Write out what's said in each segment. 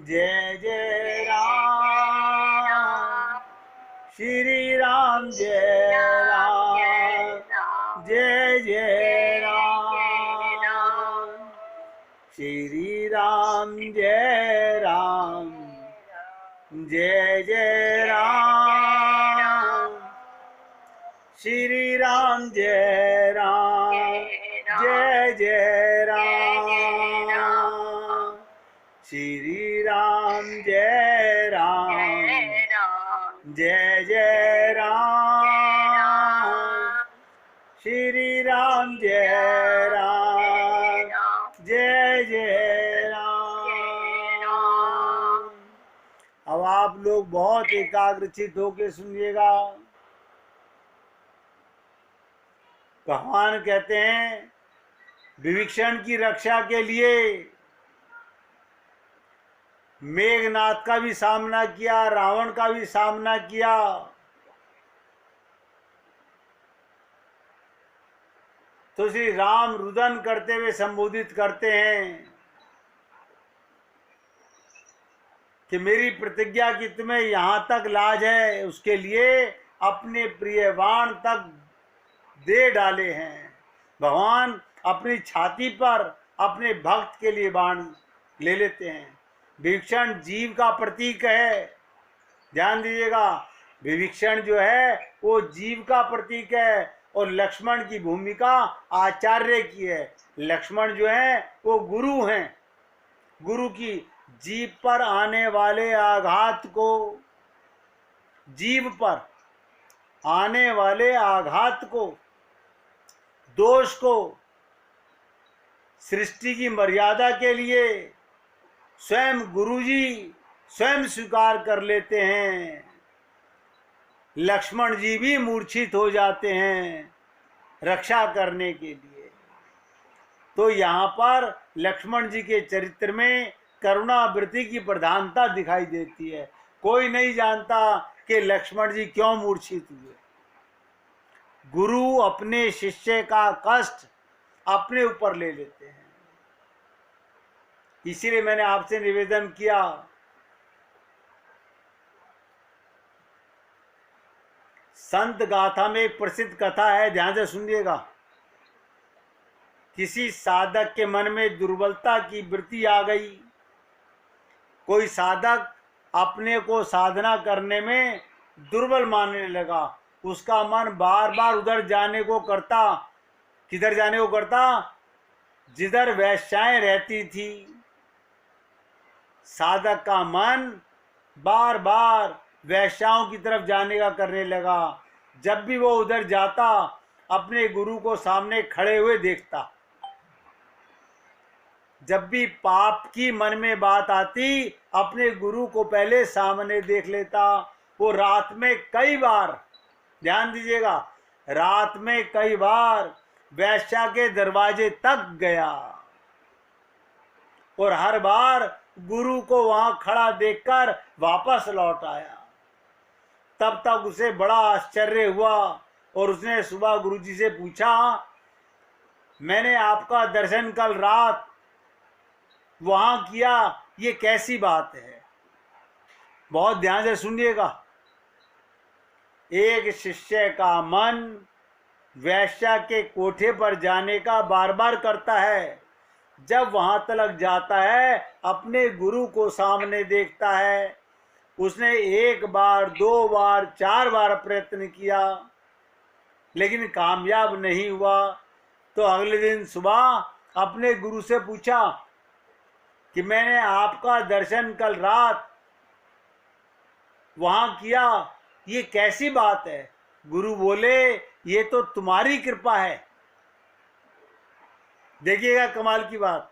जय जय राम, श्री राम जय राम, जय जय राम, श्री राम जय राम, जय जय राम, श्री राम जय राम, जय जय राम, श्री राम जय राम, जय जय राम, श्री राम जय राम, जय जय राम। अब आप लोग बहुत एकाग्रचित होकर सुनिएगा। भगवान कहते हैं विभीषण की रक्षा के लिए मेघनाथ का भी सामना किया, रावण का भी सामना किया। तो श्री राम रुदन करते हुए संबोधित करते हैं कि मेरी प्रतिज्ञा की तुम्हें यहां तक लाज है, उसके लिए अपने प्रिय बाण तक दे डाले हैं। भगवान अपनी छाती पर अपने भक्त के लिए बाण ले लेते हैं। विभीषण जीव का प्रतीक है, ध्यान दीजिएगा। विभीषण जो है वो जीव का प्रतीक है और लक्ष्मण की भूमिका आचार्य की है। लक्ष्मण जो है वो गुरु हैं। गुरु की जीव पर आने वाले आघात को, जीव पर आने वाले आघात को, दोष को सृष्टि की मर्यादा के लिए स्वयं गुरुजी स्वयं स्वीकार कर लेते हैं। लक्ष्मण जी भी मूर्छित हो जाते हैं रक्षा करने के लिए। तो यहाँ पर लक्ष्मण जी के चरित्र में करुणावृत्ति की प्रधानता दिखाई देती है। कोई नहीं जानता कि लक्ष्मण जी क्यों मूर्छित हुए। गुरु अपने शिष्य का कष्ट अपने ऊपर ले लेते हैं। इसीलिए मैंने आपसे निवेदन किया, संत गाथा में एक प्रसिद्ध कथा है, ध्यान से सुनिएगा। किसी साधक के मन में दुर्बलता की वृत्ति आ गई। कोई साधक अपने को साधना करने में दुर्बल मानने लगा। उसका मन बार बार उधर जाने को करता। किधर जाने को करता? जिधर वैश्याएं रहती थी। साधक का मन बार बार वैश्याओं की तरफ जाने का करने लगा। जब भी वो उधर जाता अपने गुरु को सामने खड़े हुए देखता। जब भी पाप की मन में बात आती अपने गुरु को पहले सामने देख लेता। वो रात में कई बार, ध्यान दीजिएगा, रात में कई बार वैश्या के दरवाजे तक गया और हर बार गुरु को वहां खड़ा देखकर वापस लौट आया। तब तक उसे बड़ा आश्चर्य हुआ और उसने सुबह गुरुजी से पूछा, मैंने आपका दर्शन कल रात वहां किया, ये कैसी बात है? बहुत ध्यान से सुनिएगा। एक शिष्य का मन वैश्या के कोठे पर जाने का बार बार करता है। जब वहां तक जाता है अपने गुरु को सामने देखता है। उसने एक बार, दो बार, चार बार प्रयत्न किया लेकिन कामयाब नहीं हुआ। तो अगले दिन सुबह अपने गुरु से पूछा कि मैंने आपका दर्शन कल रात वहां किया, ये कैसी बात है? गुरु बोले, ये तो तुम्हारी कृपा है। देखिएगा कमाल की बात।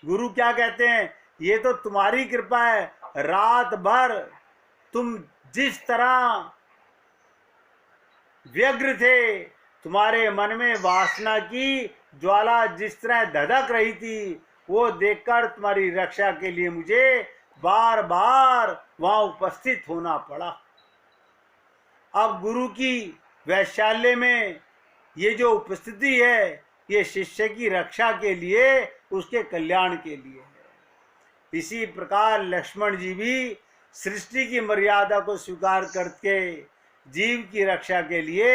गुरु क्या कहते हैं? ये तो तुम्हारी कृपा है। रात भर तुम जिस तरह व्यग्र थे, तुम्हारे मन में वासना की ज्वाला जिस तरह धधक रही थी, वो देखकर तुम्हारी रक्षा के लिए मुझे बार बार वहां उपस्थित होना पड़ा। अब गुरु की वैशाल्य में ये जो उपस्थिति है, ये शिष्य की रक्षा के लिए, उसके कल्याण के लिए है। इसी प्रकार लक्ष्मण जी भी सृष्टि की मर्यादा को स्वीकार करके जीव की रक्षा के लिए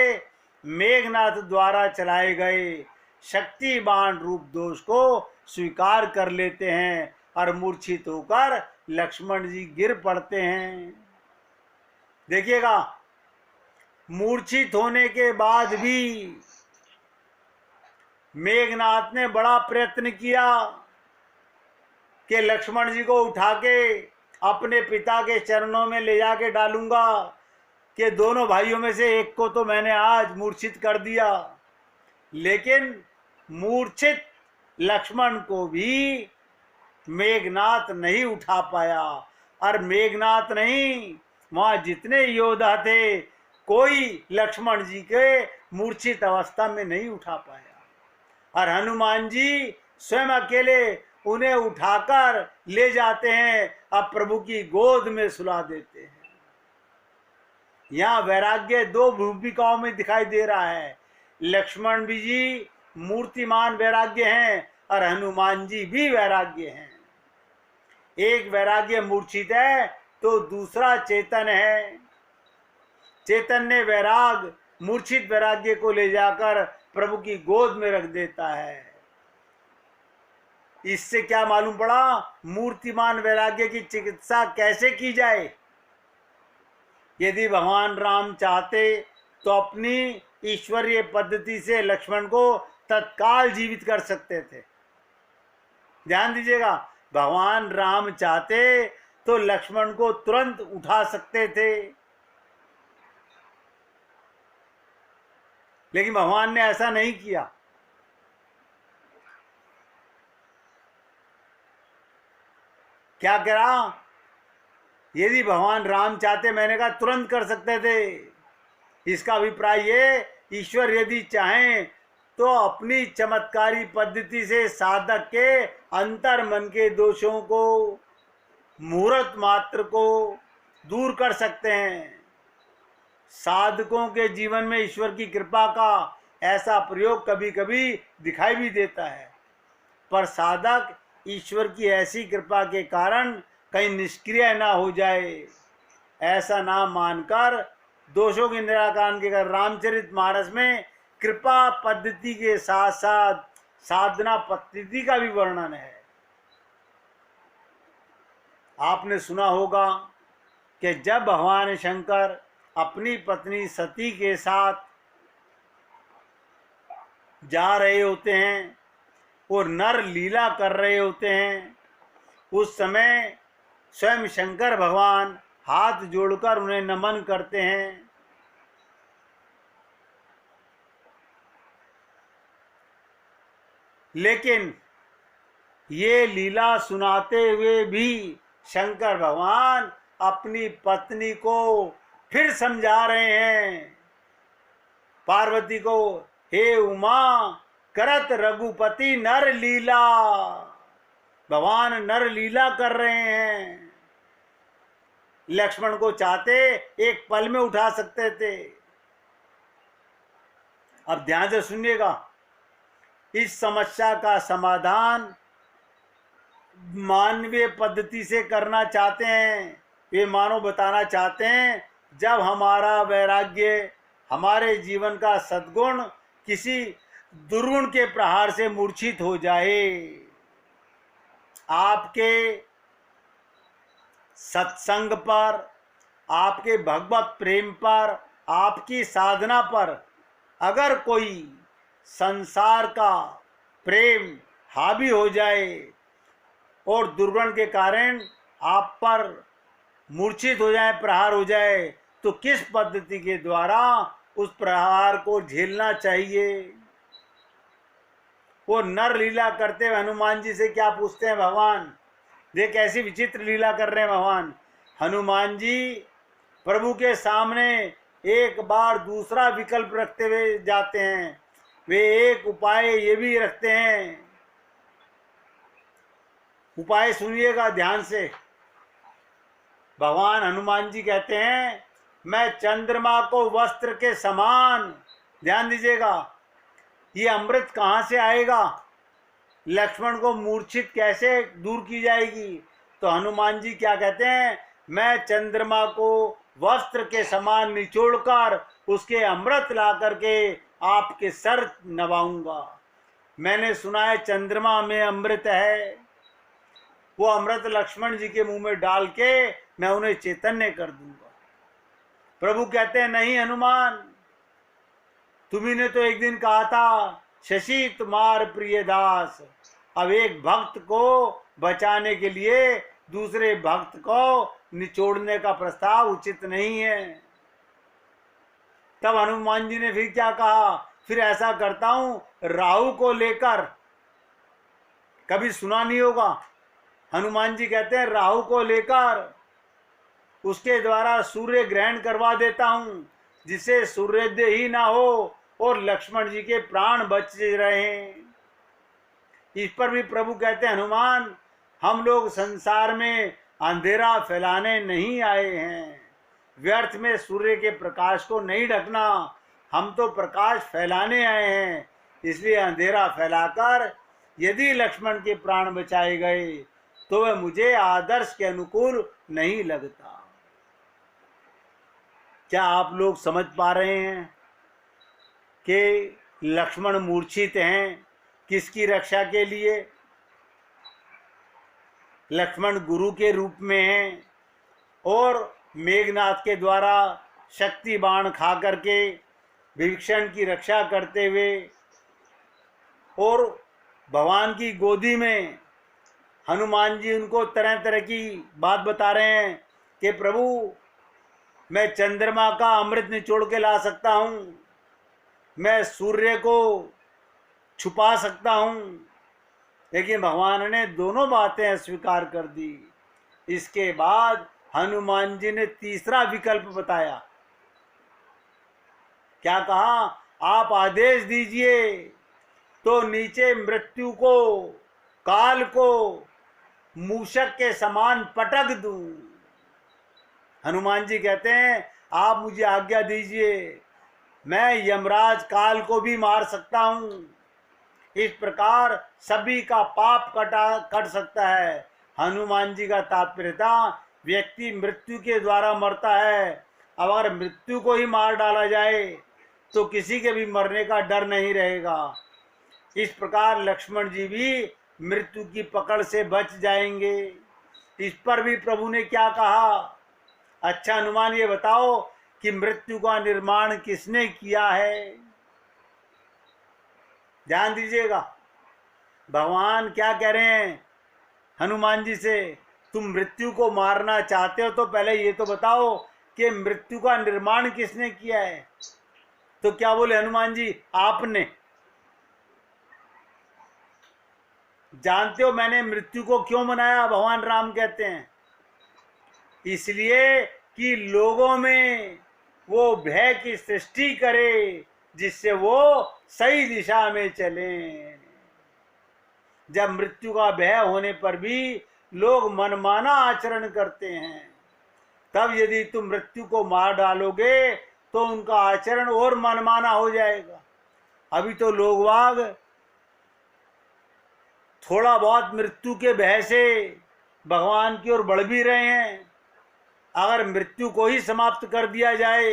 मेघनाथ द्वारा चलाए गए शक्तिवान रूप दोष को स्वीकार कर लेते हैं और मूर्छित होकर लक्ष्मण जी गिर पड़ते हैं। देखिएगा, मूर्छित होने के बाद भी मेघनाथ ने बड़ा प्रयत्न किया कि लक्ष्मण जी को उठा के अपने पिता के चरणों में ले जाके डालूंगा, कि दोनों भाइयों में से एक को तो मैंने आज मूर्छित कर दिया। लेकिन मूर्छित लक्ष्मण को भी मेघनाथ नहीं उठा पाया, और मेघनाथ नहीं, वहां जितने योद्धा थे कोई लक्ष्मण जी के मूर्छित अवस्था में नहीं उठा पाया, और हनुमान जी स्वयं अकेले उन्हें उठाकर ले जाते हैं, अब प्रभु की गोद में सुला देते हैं। यहाँ वैराग्य दो भूमिकाओं में दिखाई दे रहा है। लक्ष्मण जी मूर्तिमान वैराग्य हैं और हनुमान जी भी वैराग्य हैं। एक वैराग्य मूर्छित है तो दूसरा चेतन है। चैतन्य वैराग मूर्छित वैराग्य को ले जाकर प्रभु की गोद में रख देता है। इससे क्या मालूम पड़ा, मूर्तिमान वैराग्य की चिकित्सा कैसे की जाए। यदि भगवान राम चाहते तो अपनी ईश्वरीय पद्धति से लक्ष्मण को तत्काल जीवित कर सकते थे। ध्यान दीजिएगा, भगवान राम चाहते तो लक्ष्मण को तुरंत उठा सकते थे, लेकिन भगवान ने ऐसा नहीं किया। क्या करा, यदि भगवान राम चाहते, मैंने कहा तुरंत कर सकते थे। इसका अभिप्राय ये, ईश्वर यदि चाहें तो अपनी चमत्कारी पद्धति से साधक के अंतर मन के दोषों को, मुहूर्त मात्र को दूर कर सकते हैं। साधकों के जीवन में ईश्वर की कृपा का ऐसा प्रयोग कभी कभी दिखाई भी देता है, पर साधक ईश्वर की ऐसी कृपा के कारण कहीं निष्क्रिय ना हो जाए, ऐसा ना मानकर दोषों के निराकरण के कर रामचरितमानस में कृपा पद्धति के साथ साथ साधना पद्धति का भी वर्णन है। आपने सुना होगा कि जब भगवान शंकर अपनी पत्नी सती के साथ जा रहे होते हैं और नर लीला कर रहे होते हैं, उस समय स्वयं शंकर भगवान हाथ जोड़कर उन्हें नमन करते हैं। लेकिन ये लीला सुनाते हुए भी शंकर भगवान अपनी पत्नी को फिर समझा रहे हैं, पार्वती को, हे उमा करत रघुपति नर लीला। भगवान नर लीला कर रहे हैं। लक्ष्मण को चाहते एक पल में उठा सकते थे। अब ध्यान से सुनिएगा, इस समस्या का समाधान मानवीय पद्धति से करना चाहते हैं। वे मानो बताना चाहते हैं, जब हमारा वैराग्य, हमारे जीवन का सद्गुण किसी दुर्गुण के प्रहार से मूर्छित हो जाए, आपके सत्संग पर, आपके भगवत प्रेम पर, आपकी साधना पर अगर कोई संसार का प्रेम हावी हो जाए और दुर्गुण के कारण आप पर मूर्छित हो जाए, प्रहार हो जाए, तो किस पद्धति के द्वारा उस प्रहार को झेलना चाहिए। वो नर लीला करते हुए हनुमान जी से क्या पूछते हैं भगवान, देख कैसी विचित्र लीला कर रहे हैं भगवान। हनुमान जी प्रभु के सामने एक बार दूसरा विकल्प रखते हुए जाते हैं। वे एक उपाय ये भी रखते हैं, उपाय सुनिएगा ध्यान से। भगवान हनुमान जी कहते हैं, मैं चंद्रमा को वस्त्र के समान, ध्यान दीजिएगा, ये अमृत कहाँ से आएगा, लक्ष्मण को मूर्छित कैसे दूर की जाएगी, तो हनुमान जी क्या कहते हैं, मैं चंद्रमा को वस्त्र के समान निचोड़कर उसके अमृत ला करके आपके सर नवाऊंगा। मैंने सुना है चंद्रमा में अमृत है, वो अमृत लक्ष्मण जी के मुंह में डाल के मैं उन्हें चैतन्य कर दूंगा। प्रभु कहते हैं नहीं हनुमान, तुम्ही ने तो एक दिन कहा था शशि तुम्हार प्रिय दास, अब एक भक्त को बचाने के लिए दूसरे भक्त को निचोड़ने का प्रस्ताव उचित नहीं है। तब हनुमान जी ने फिर क्या कहा, फिर ऐसा करता हूं राहु को लेकर, कभी सुना नहीं होगा, हनुमान जी कहते हैं राहु को लेकर उसके द्वारा सूर्य ग्रहण करवा देता हूं, जिससे सूर्योदय ही ना हो और लक्ष्मण जी के प्राण बच रहे। इस पर भी प्रभु कहते हैं हनुमान, हम लोग संसार में अंधेरा फैलाने नहीं आए हैं, व्यर्थ में सूर्य के प्रकाश को नहीं ढकना, हम तो प्रकाश फैलाने आए हैं। इसलिए अंधेरा फैलाकर यदि लक्ष्मण के प्राण बचाए गए तो वह मुझे आदर्श के अनुकूल नहीं लगता। क्या आप लोग समझ पा रहे हैं कि लक्ष्मण मूर्छित हैं किसकी रक्षा के लिए? लक्ष्मण गुरु के रूप में हैं और मेघनाथ के द्वारा शक्ति बाण खा करके विभीषण की रक्षा करते हुए और भगवान की गोदी में हनुमान जी उनको तरह तरह की बात बता रहे हैं कि प्रभु मैं चंद्रमा का अमृत निचोड़ के ला सकता हूँ, मैं सूर्य को छुपा सकता हूँ, लेकिन भगवान ने दोनों बातें अस्वीकार कर दी। इसके बाद हनुमान जी ने तीसरा विकल्प बताया। क्या कहा, आप आदेश दीजिए तो नीचे मृत्यु को, काल को मूषक के समान पटक दूं। हनुमान जी कहते हैं आप मुझे आज्ञा दीजिए, मैं यमराज काल को भी मार सकता हूं। इस प्रकार सभी का पाप कट सकता है। हनुमान जी का तात्पर्य था व्यक्ति मृत्यु के द्वारा मरता है, अब अगर मृत्यु को ही मार डाला जाए तो किसी के भी मरने का डर नहीं रहेगा। इस प्रकार लक्ष्मण जी भी मृत्यु की पकड़ से बच जाएंगे। इस पर भी प्रभु ने क्या कहा, अच्छा हनुमान ये बताओ कि मृत्यु का निर्माण किसने किया है? ध्यान दीजिएगा, भगवान क्या कह रहे हैं हनुमान जी से, तुम मृत्यु को मारना चाहते हो तो पहले ये तो बताओ कि मृत्यु का निर्माण किसने किया है? तो क्या बोले हनुमान जी, आपने। जानते हो मैंने मृत्यु को क्यों बनाया? भगवान राम कहते हैं इसलिए कि लोगों में वो भय की सृष्टि करे जिससे वो सही दिशा में चलें। जब मृत्यु का भय होने पर भी लोग मनमाना आचरण करते हैं, तब यदि तुम मृत्यु को मार डालोगे तो उनका आचरण और मनमाना हो जाएगा। अभी तो लोग वाग थोड़ा बहुत मृत्यु के भय से भगवान की ओर बढ़ भी रहे हैं। अगर मृत्यु को ही समाप्त कर दिया जाए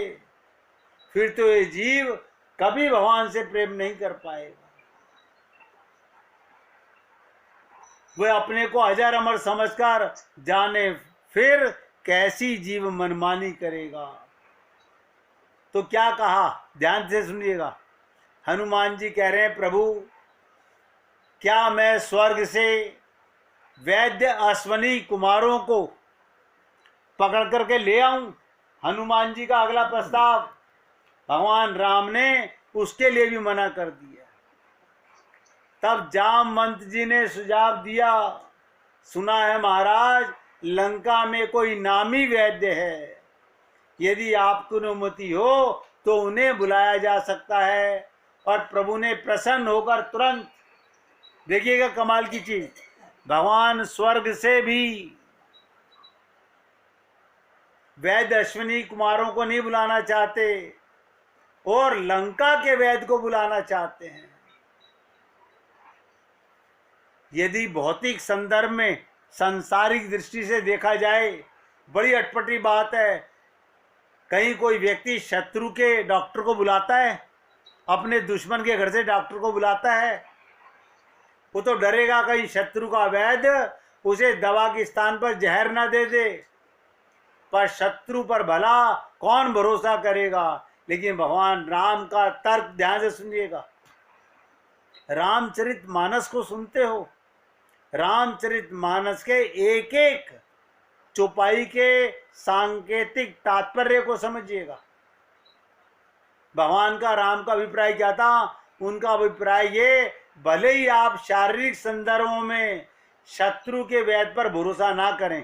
फिर तो ये जीव कभी भगवान से प्रेम नहीं कर पाएगा। वह अपने को अजर अमर समझकर जाने फिर कैसी जीव मनमानी करेगा। तो क्या कहा, ध्यान से सुनिएगा। हनुमान जी कह रहे हैं प्रभु क्या मैं स्वर्ग से वैद्य अश्वनी कुमारों को पकड़ करके ले आऊं? हनुमान जी का अगला प्रस्ताव भगवान राम ने उसके लिए भी मना कर दिया। तब जामवंत जी ने सुझाव दिया, सुना है महाराज लंका में कोई नामी वैद्य है, यदि आपको अनुमति हो तो उन्हें बुलाया जा सकता है। और प्रभु ने प्रसन्न होकर तुरंत, देखिएगा कमाल की चीज, भगवान स्वर्ग से भी वैद्य अश्विनी कुमारों को नहीं बुलाना चाहते और लंका के वैद्य को बुलाना चाहते हैं। यदि भौतिक संदर्भ में संसारिक दृष्टि से देखा जाए बड़ी अटपटी बात है। कहीं कोई व्यक्ति शत्रु के डॉक्टर को बुलाता है, अपने दुश्मन के घर से डॉक्टर को बुलाता है, वो तो डरेगा कहीं शत्रु का वैद्य उसे दवा के स्थान पर जहर ना दे दे। पर शत्रु पर भला कौन भरोसा करेगा। लेकिन भगवान राम का तर्क ध्यान से सुनिएगा। रामचरितमानस को सुनते हो, रामचरितमानस के एक एक चौपाई के सांकेतिक तात्पर्य को समझिएगा। भगवान का राम का अभिप्राय क्या था? उनका अभिप्राय ये, भले ही आप शारीरिक संदर्भों में शत्रु के वैद्य पर भरोसा ना करें,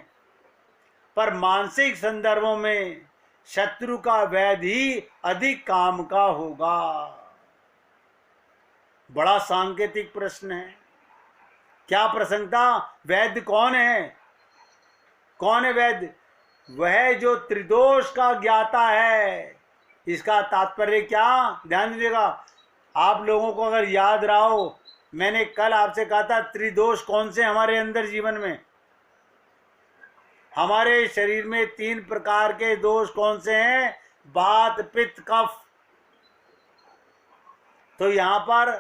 पर मानसिक संदर्भों में शत्रु का वैद्य ही अधिक काम का होगा। बड़ा सांकेतिक प्रश्न है। क्या प्रसंग था? वैद्य कौन है? कौन है वैद्य? वह जो त्रिदोष का ज्ञाता है। इसका तात्पर्य क्या? ध्यान दीजिएगा। आप लोगों को अगर याद रहा हो, मैंने कल आपसे कहा था त्रिदोष कौन से हमारे अंदर जीवन में। हमारे शरीर में 3 प्रकार के दोष कौन से हैं? वात, पित्त, कफ। तो यहां पर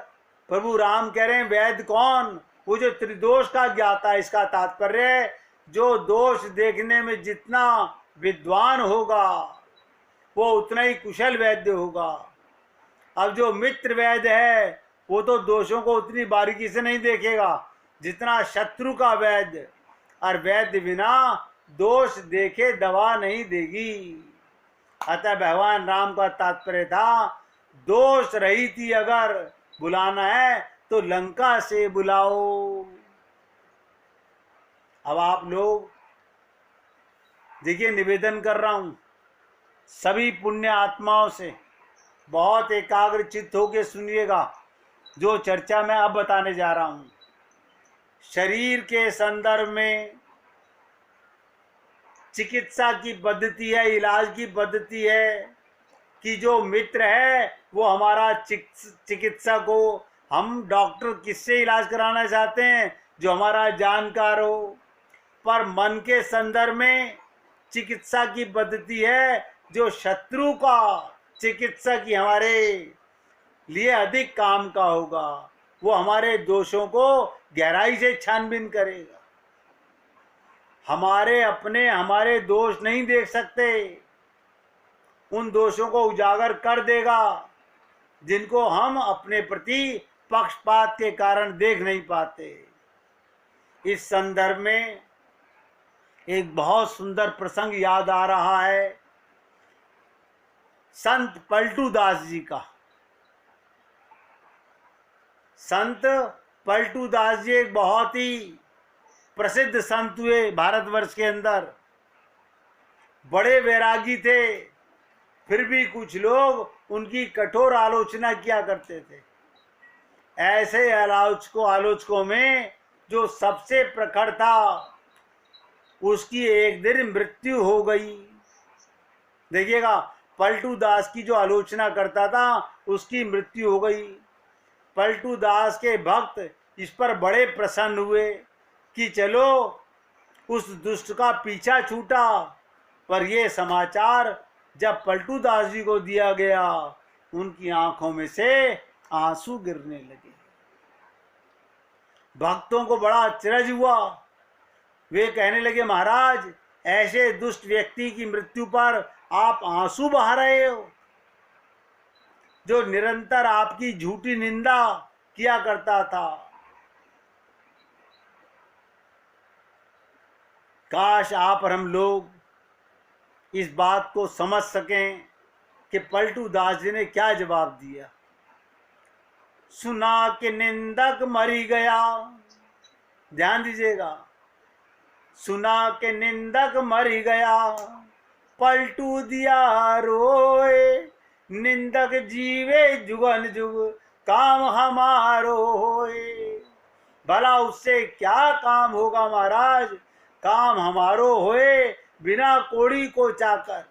प्रभु राम कह रहे हैं वैद्य कौन? वो जो त्रिदोष का ज्ञाता है। इसका तात्पर्य जो दोष देखने में जितना विद्वान होगा वो उतना ही कुशल वैद्य होगा। अब जो मित्र वैद्य है वो तो दोषों को उतनी बारीकी से नहीं देखेगा जितना शत्रु का वैद्य। और वैद्य बिना दोष देखे दवा नहीं देगी। अतः भगवान राम का तात्पर्य था, दोष रहित ही अगर बुलाना है तो लंका से बुलाओ। अब आप लोग देखिए, निवेदन कर रहा हूं सभी पुण्य आत्माओं से, बहुत एकाग्र चित्त होकर सुनिएगा जो चर्चा मैं अब बताने जा रहा हूं। शरीर के संदर्भ में चिकित्सा की पद्धति है, इलाज की पद्धति है कि जो मित्र है वो हमारा चिकित्सक हो। हम डॉक्टर किससे इलाज कराना चाहते हैं? जो हमारा जानकार हो। पर मन के संदर्भ में चिकित्सा की पद्धति है जो शत्रु का चिकित्सक ही हमारे लिए अधिक काम का होगा। वो हमारे दोषों को गहराई से छानबीन करेगा। हमारे दोष नहीं देख सकते, उन दोषों को उजागर कर देगा जिनको हम अपने प्रति पक्षपात के कारण देख नहीं पाते। इस संदर्भ में एक बहुत सुंदर प्रसंग याद आ रहा है संत पलटू दास जी का। संत पलटू दास जी एक बहुत ही प्रसिद्ध संत हुए भारतवर्ष के अंदर। बड़े वैरागी थे, फिर भी कुछ लोग उनकी कठोर आलोचना किया करते थे। ऐसे आलोचकों में जो सबसे प्रखर था उसकी एक दिन मृत्यु हो गई। देखिएगा, पलटू दास की जो आलोचना करता था उसकी मृत्यु हो गई। पलटू दास के भक्त इस पर बड़े प्रसन्न हुए कि चलो उस दुष्ट का पीछा छूटा। पर यह समाचार जब पलटू दास जी को दिया गया, उनकी आंखों में से आंसू गिरने लगे। भक्तों को बड़ा अचरज हुआ। वे कहने लगे, महाराज, ऐसे दुष्ट व्यक्ति की मृत्यु पर आप आंसू बहा रहे हो, जो निरंतर आपकी झूठी निंदा किया करता था। काश आप और हम लोग इस बात को समझ सकें कि पलटू दास जी ने क्या जवाब दिया। सुना कि निंदक मरी गया। ध्यान दीजिएगा, सुना कि निंदक मरी गया, पलटू दिया रोए, निंदक जीवे जुगन जुग, काम हमारो होए। भला उससे क्या काम होगा महाराज? काम हमारो होए बिना कोड़ी को चाकर।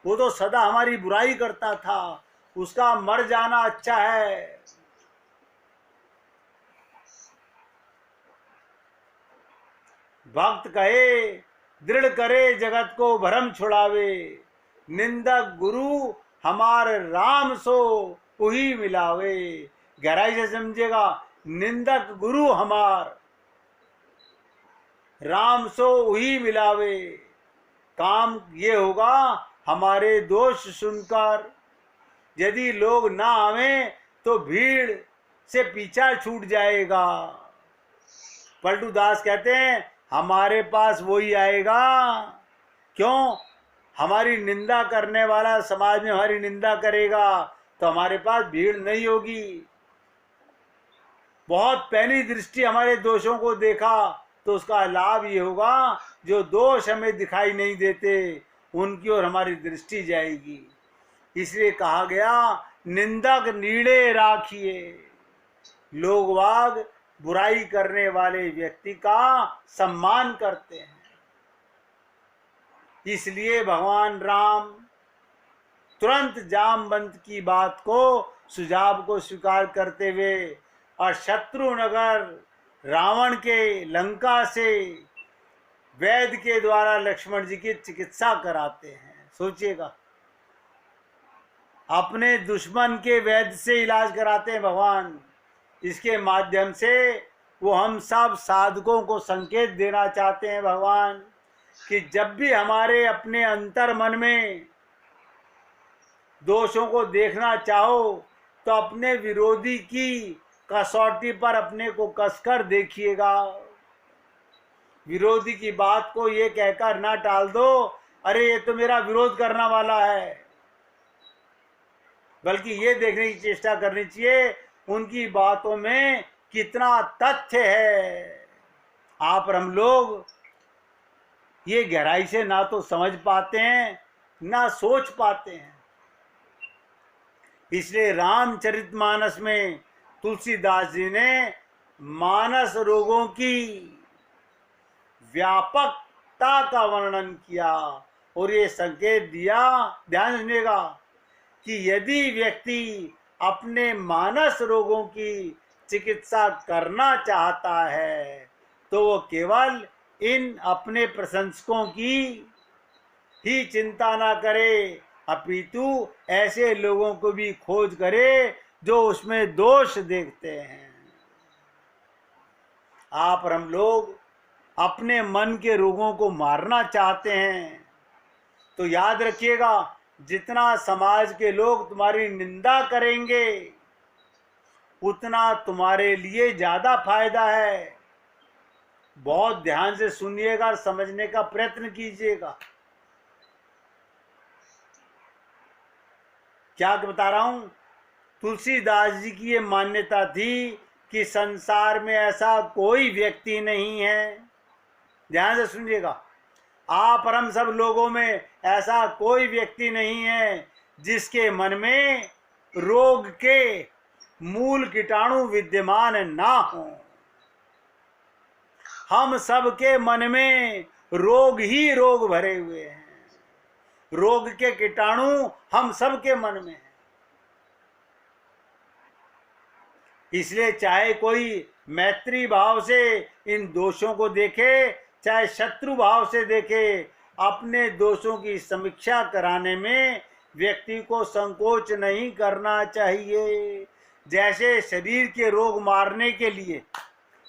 वो तो सदा हमारी बुराई करता था, उसका मर जाना अच्छा है। भक्त कहे दृढ़ करे जगत को भरम छुड़ावे, निंदक गुरु हमार राम सो उही मिलावे। गहराई से समझेगा, निंदक गुरु हमार राम सो उही मिलावे। काम ये होगा हमारे दोष सुनकर, यदि लोग ना आवे तो भीड़ से पीछा छूट जाएगा। पलटू दास कहते हैं हमारे पास वही आएगा, क्यों? हमारी निंदा करने वाला समाज में हमारी निंदा करेगा तो हमारे पास भीड़ नहीं होगी। बहुत पहली दृष्टि हमारे दोषों को देखा तो उसका लाभ ये होगा, जो दोष हमें दिखाई नहीं देते उनकी ओर हमारी दृष्टि जाएगी। इसलिए कहा गया निंदक नीड़े राखिए। लोग वाग बुराई करने वाले व्यक्ति का सम्मान करते हैं। इसलिए भगवान राम तुरंत जामवंत की बात को, सुझाव को स्वीकार करते हुए और शत्रुनगर रावण के लंका से वैद्य के द्वारा लक्ष्मण जी की चिकित्सा कराते हैं। सोचिएगा, अपने दुश्मन के वैद्य से इलाज कराते हैं भगवान। इसके माध्यम से वो हम सब साधकों को संकेत देना चाहते हैं भगवान कि जब भी हमारे अपने अंतर मन में दोषों को देखना चाहो तो अपने विरोधी की कसौटी पर अपने को कसकर देखिएगा। विरोधी की बात को ये कहकर ना टाल दो, अरे ये तो मेरा विरोध करने वाला है, बल्कि ये देखने की चेष्टा करनी चाहिए उनकी बातों में कितना तथ्य है। आप और हम लोग ये गहराई से ना तो समझ पाते हैं ना सोच पाते हैं। इसलिए रामचरितमानस में तुलसीदास जी ने मानस रोगों की व्यापकता का वर्णन किया और ये संकेत दिया, ध्यान रखिएगा, कि यदि व्यक्ति अपने मानस रोगों की चिकित्सा करना चाहता है तो वो केवल इन अपने प्रशंसकों की ही चिंता ना करे, अपितु ऐसे लोगों को भी खोज करे जो उसमें दोष देखते हैं। आप और हम लोग अपने मन के रोगों को मारना चाहते हैं तो याद रखिएगा, जितना समाज के लोग तुम्हारी निंदा करेंगे उतना तुम्हारे लिए ज्यादा फायदा है। बहुत ध्यान से सुनिएगा, समझने का प्रयत्न कीजिएगा। क्या बता रहा हूं? तुलसीदास जी की ये मान्यता थी कि संसार में ऐसा कोई व्यक्ति नहीं है, ध्यान से सुनिएगा, आप और हम सब लोगों में ऐसा कोई व्यक्ति नहीं है जिसके मन में रोग के मूल कीटाणु विद्यमान ना हो। हम सब के मन में रोग ही रोग भरे हुए हैं, रोग के कीटाणु हम सब के मन में हैं। इसलिए चाहे कोई मैत्री भाव से इन दोषों को देखे, चाहे शत्रु भाव से देखे, अपने दोषों की समीक्षा कराने में व्यक्ति को संकोच नहीं करना चाहिए। जैसे शरीर के रोग मारने के लिए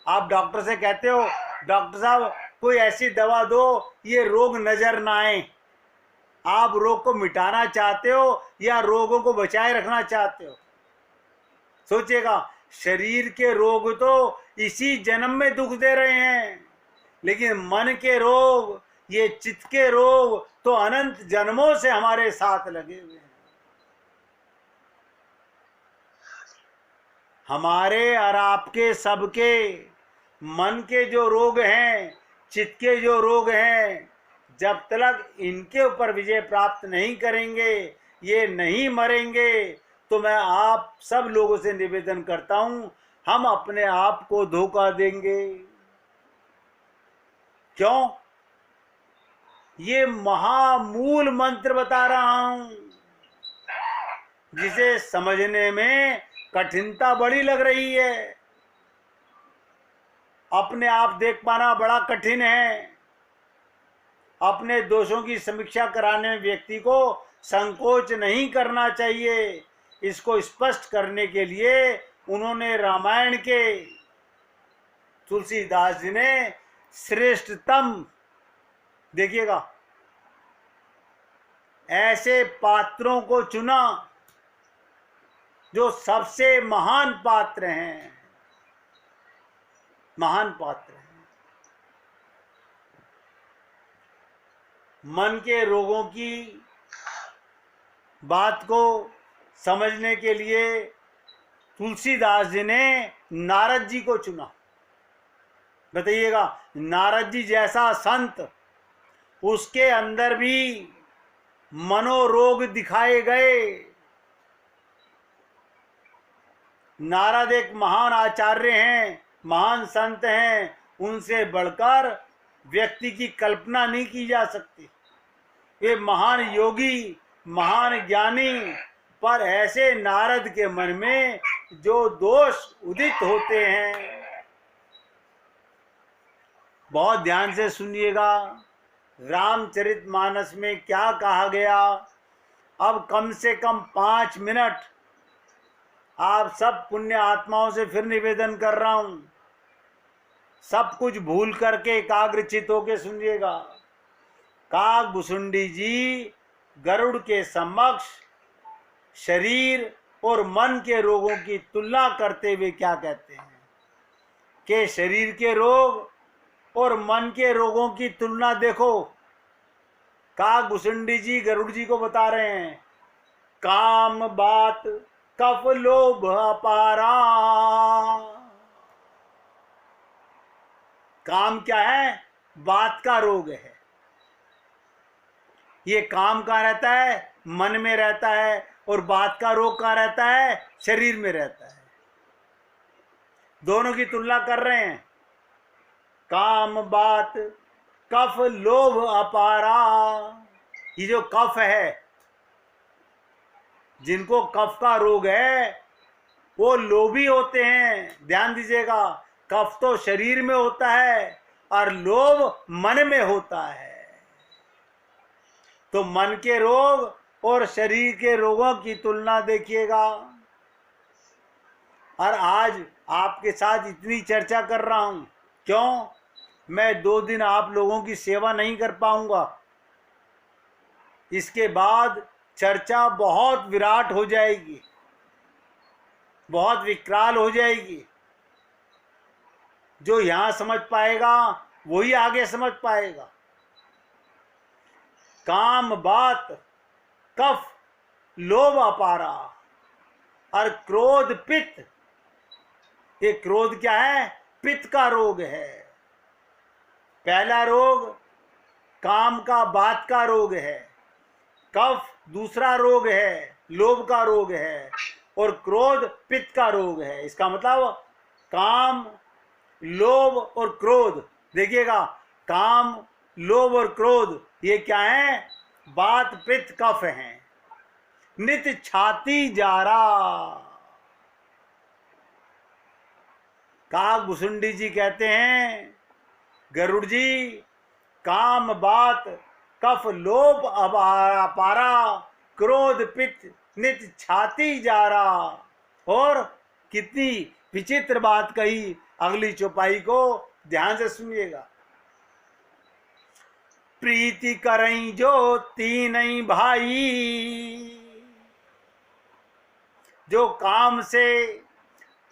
आप डॉक्टर से कहते हो, डॉक्टर साहब कोई ऐसी दवा दो ये रोग नजर ना आए। आप रोग को मिटाना चाहते हो या रोगों को बचाए रखना चाहते हो? सोचिएगा, शरीर के रोग तो इसी जन्म में दुख दे रहे हैं, लेकिन मन के रोग, ये चित्त के रोग तो अनंत जन्मों से हमारे साथ लगे हुए हैं। हमारे और आपके सबके मन के जो रोग हैं, चित्त के जो रोग हैं, जब तक इनके ऊपर विजय प्राप्त नहीं करेंगे, ये नहीं मरेंगे, तो मैं आप सब लोगों से निवेदन करता हूं, हम अपने आप को धोखा देंगे। क्यों? ये महामूल मंत्र बता रहा हूं जिसे समझने में कठिनता बड़ी लग रही है। अपने आप देख पाना बड़ा कठिन है। अपने दोषों की समीक्षा कराने में व्यक्ति को संकोच नहीं करना चाहिए। इसको स्पष्ट करने के लिए उन्होंने रामायण के तुलसीदास जी ने श्रेष्ठतम, देखिएगा, ऐसे पात्रों को चुना जो सबसे महान पात्र हैं, महान पात्र हैं। मन के रोगों की बात को समझने के लिए तुलसीदास जी ने नारद जी को चुना। बताइएगा, नारद जी जैसा संत, उसके अंदर भी मनोरोग दिखाए गए। नारद एक महान आचार्य हैं, महान संत हैं, उनसे बढ़कर व्यक्ति की कल्पना नहीं की जा सकती। वे महान योगी, महान ज्ञानी, पर ऐसे नारद के मन में जो दोष उदित होते हैं, बहुत ध्यान से सुनिएगा। रामचरितमानस में क्या कहा गया, अब कम से कम 5 मिनट आप सब पुण्य आत्माओं से फिर निवेदन कर रहा हूं, सब कुछ भूल करके एकाग्रचित होकर सुनिएगा। काकभुसुंडी जी गरुड़ के समक्ष शरीर और मन के रोगों की तुलना करते हुए क्या कहते हैं कि शरीर के रोग और मन के रोगों की तुलना देखो। काकभुसुंडी जी गरुड़ जी को बता रहे हैं, काम बात कफ लोभ अपारा। काम क्या है? बात का रोग है। ये काम कहाँ रहता है? मन में रहता है। और बात का रोग कहाँ रहता है? शरीर में रहता है। दोनों की तुलना कर रहे हैं। काम बात कफ लोभ अपारा। ये जो कफ है, जिनको कफ का रोग है, वो लोभी होते हैं। ध्यान दीजिएगा, कफ तो शरीर में होता है और लोभ मन में होता है। तो मन के रोग और शरीर के रोगों की तुलना देखिएगा। और आज आपके साथ इतनी चर्चा कर रहा हूं, क्यों? मैं 2 दिन आप लोगों की सेवा नहीं कर पाऊंगा। इसके बाद चर्चा बहुत विराट हो जाएगी, बहुत विकराल हो जाएगी। जो यहां समझ पाएगा वही आगे समझ पाएगा। काम बात कफ लोभ अपारा और क्रोध पित्त। ये क्रोध क्या है? पित्त का रोग है। पहला रोग काम का बात का रोग है। कफ दूसरा रोग है, लोभ का रोग है। और क्रोध पित्त का रोग है। इसका मतलब काम, लोभ और क्रोध, देखिएगा, काम, लोभ और क्रोध ये क्या है? बात पित्त कफ है। नित छाती जारा। काकभुसुंडी जी कहते हैं, गरुड़ जी, काम बात कफ लोभ अपारा, क्रोध पित्त नित छाती जारा। और कितनी विचित्र बात कही, अगली चौपाई को ध्यान से सुनिएगा। प्रीति करई जो तीनई भाई। जो काम से,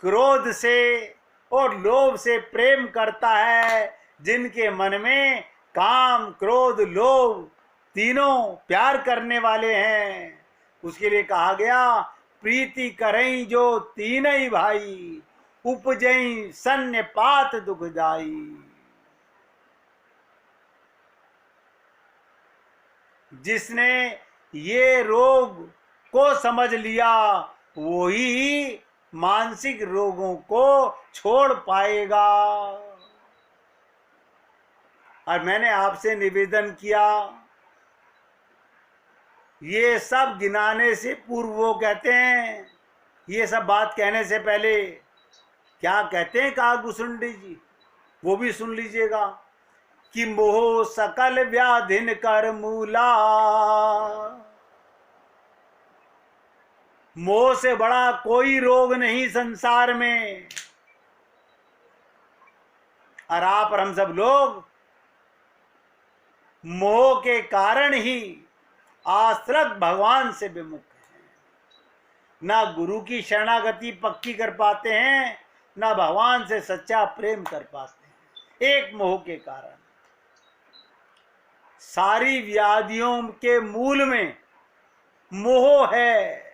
क्रोध से और लोभ से प्रेम करता है, जिनके मन में काम, क्रोध, लोभ तीनों प्यार करने वाले हैं, उसके लिए कहा गया, प्रीति करई जो तीनई भाई, उपजई सन्य पात दुखदाई। जिसने ये रोग को समझ लिया, वही मानसिक रोगों को छोड़ पाएगा। और मैंने आपसे निवेदन किया, ये सब गिनाने से पूर्व वो कहते हैं, ये सब बात कहने से पहले क्या कहते हैं काकभुसुंडी जी? वो भी सुन लीजिएगा कि मोह सकल व्याधिन कर मूला। मोह से बड़ा कोई रोग नहीं संसार में, और आप और हम सब लोग मोह के कारण ही आश्रत भगवान से विमुख हैं। ना गुरु की शरणागति पक्की कर पाते हैं, ना भगवान से सच्चा प्रेम कर पाते हैं, एक मोह के कारण। सारी व्याधियों के मूल में मोह है।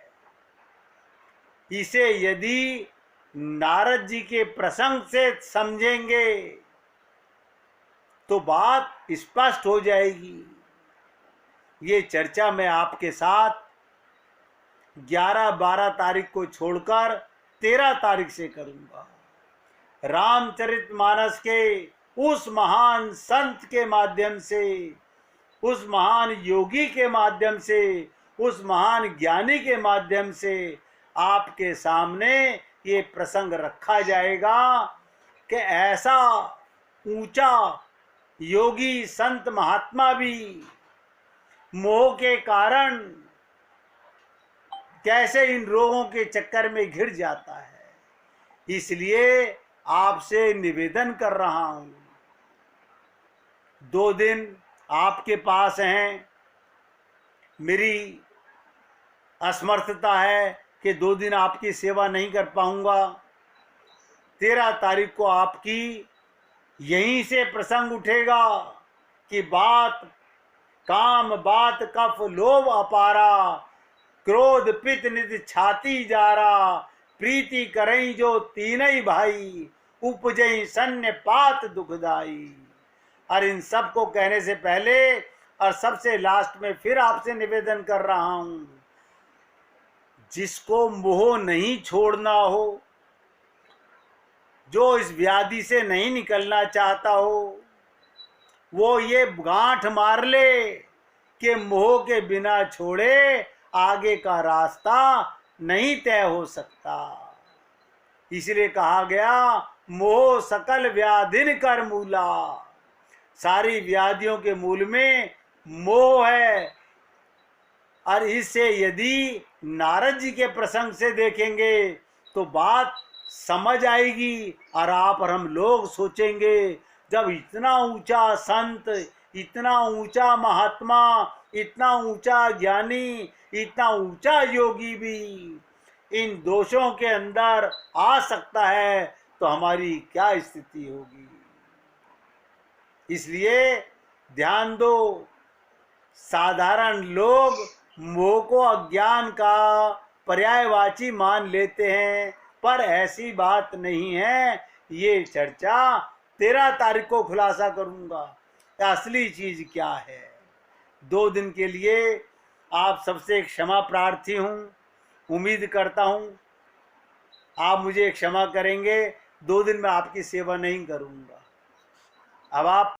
इसे यदि नारद जी के प्रसंग से समझेंगे तो बात स्पष्ट हो जाएगी। ये चर्चा मैं आपके साथ 11-12 तारीख को छोड़कर 13 तारीख से करूंगा। रामचरितमानस के उस महान संत के माध्यम से, उस महान योगी के माध्यम से, उस महान ज्ञानी के माध्यम से आपके सामने ये प्रसंग रखा जाएगा कि ऐसा ऊंचा योगी संत महात्मा भी मोह के कारण कैसे इन रोगों के चक्कर में घिर जाता है। इसलिए आपसे निवेदन कर रहा हूं, 2 दिन आपके पास हैं। मेरी असमर्थता है कि 2 दिन आपकी सेवा नहीं कर पाऊंगा। 13 तारीख को आपकी यहीं से प्रसंग उठेगा कि बात काम बात कफ लोभ अपारा, क्रोध पित नित छाती जारा, प्रीति करई जो तीनई भाई, उपजई सन्य पात दुखदाई। और इन सब को कहने से पहले और सबसे लास्ट में फिर आपसे निवेदन कर रहा हूं, जिसको मोह नहीं छोड़ना हो, जो इस व्याधि से नहीं निकलना चाहता हो, वो ये गांठ मार ले कि मोह के बिना छोड़े आगे का रास्ता नहीं तय हो सकता। इसलिए कहा गया मोह सकल व्याधिन कर मूला। सारी व्याधियों के मूल में मोह है। और इससे यदि नारद जी के प्रसंग से देखेंगे तो बात समझ आएगी, और आप और हम लोग सोचेंगे जब इतना ऊंचा संत, इतना ऊंचा महात्मा, इतना ऊंचा ज्ञानी, इतना ऊंचा योगी भी इन दोषों के अंदर आ सकता है तो हमारी क्या स्थिति होगी। इसलिए ध्यान दो, साधारण लोग मोह को अज्ञान का पर्यायवाची मान लेते हैं, पर ऐसी बात नहीं है। ये चर्चा 13 तारीख को खुलासा करूंगा असली चीज क्या है। 2 दिन के लिए आप सबसे क्षमा प्रार्थी हूँ। उम्मीद करता हूँ आप मुझे क्षमा करेंगे। 2 दिन में आपकी सेवा नहीं करूँगा। अब आप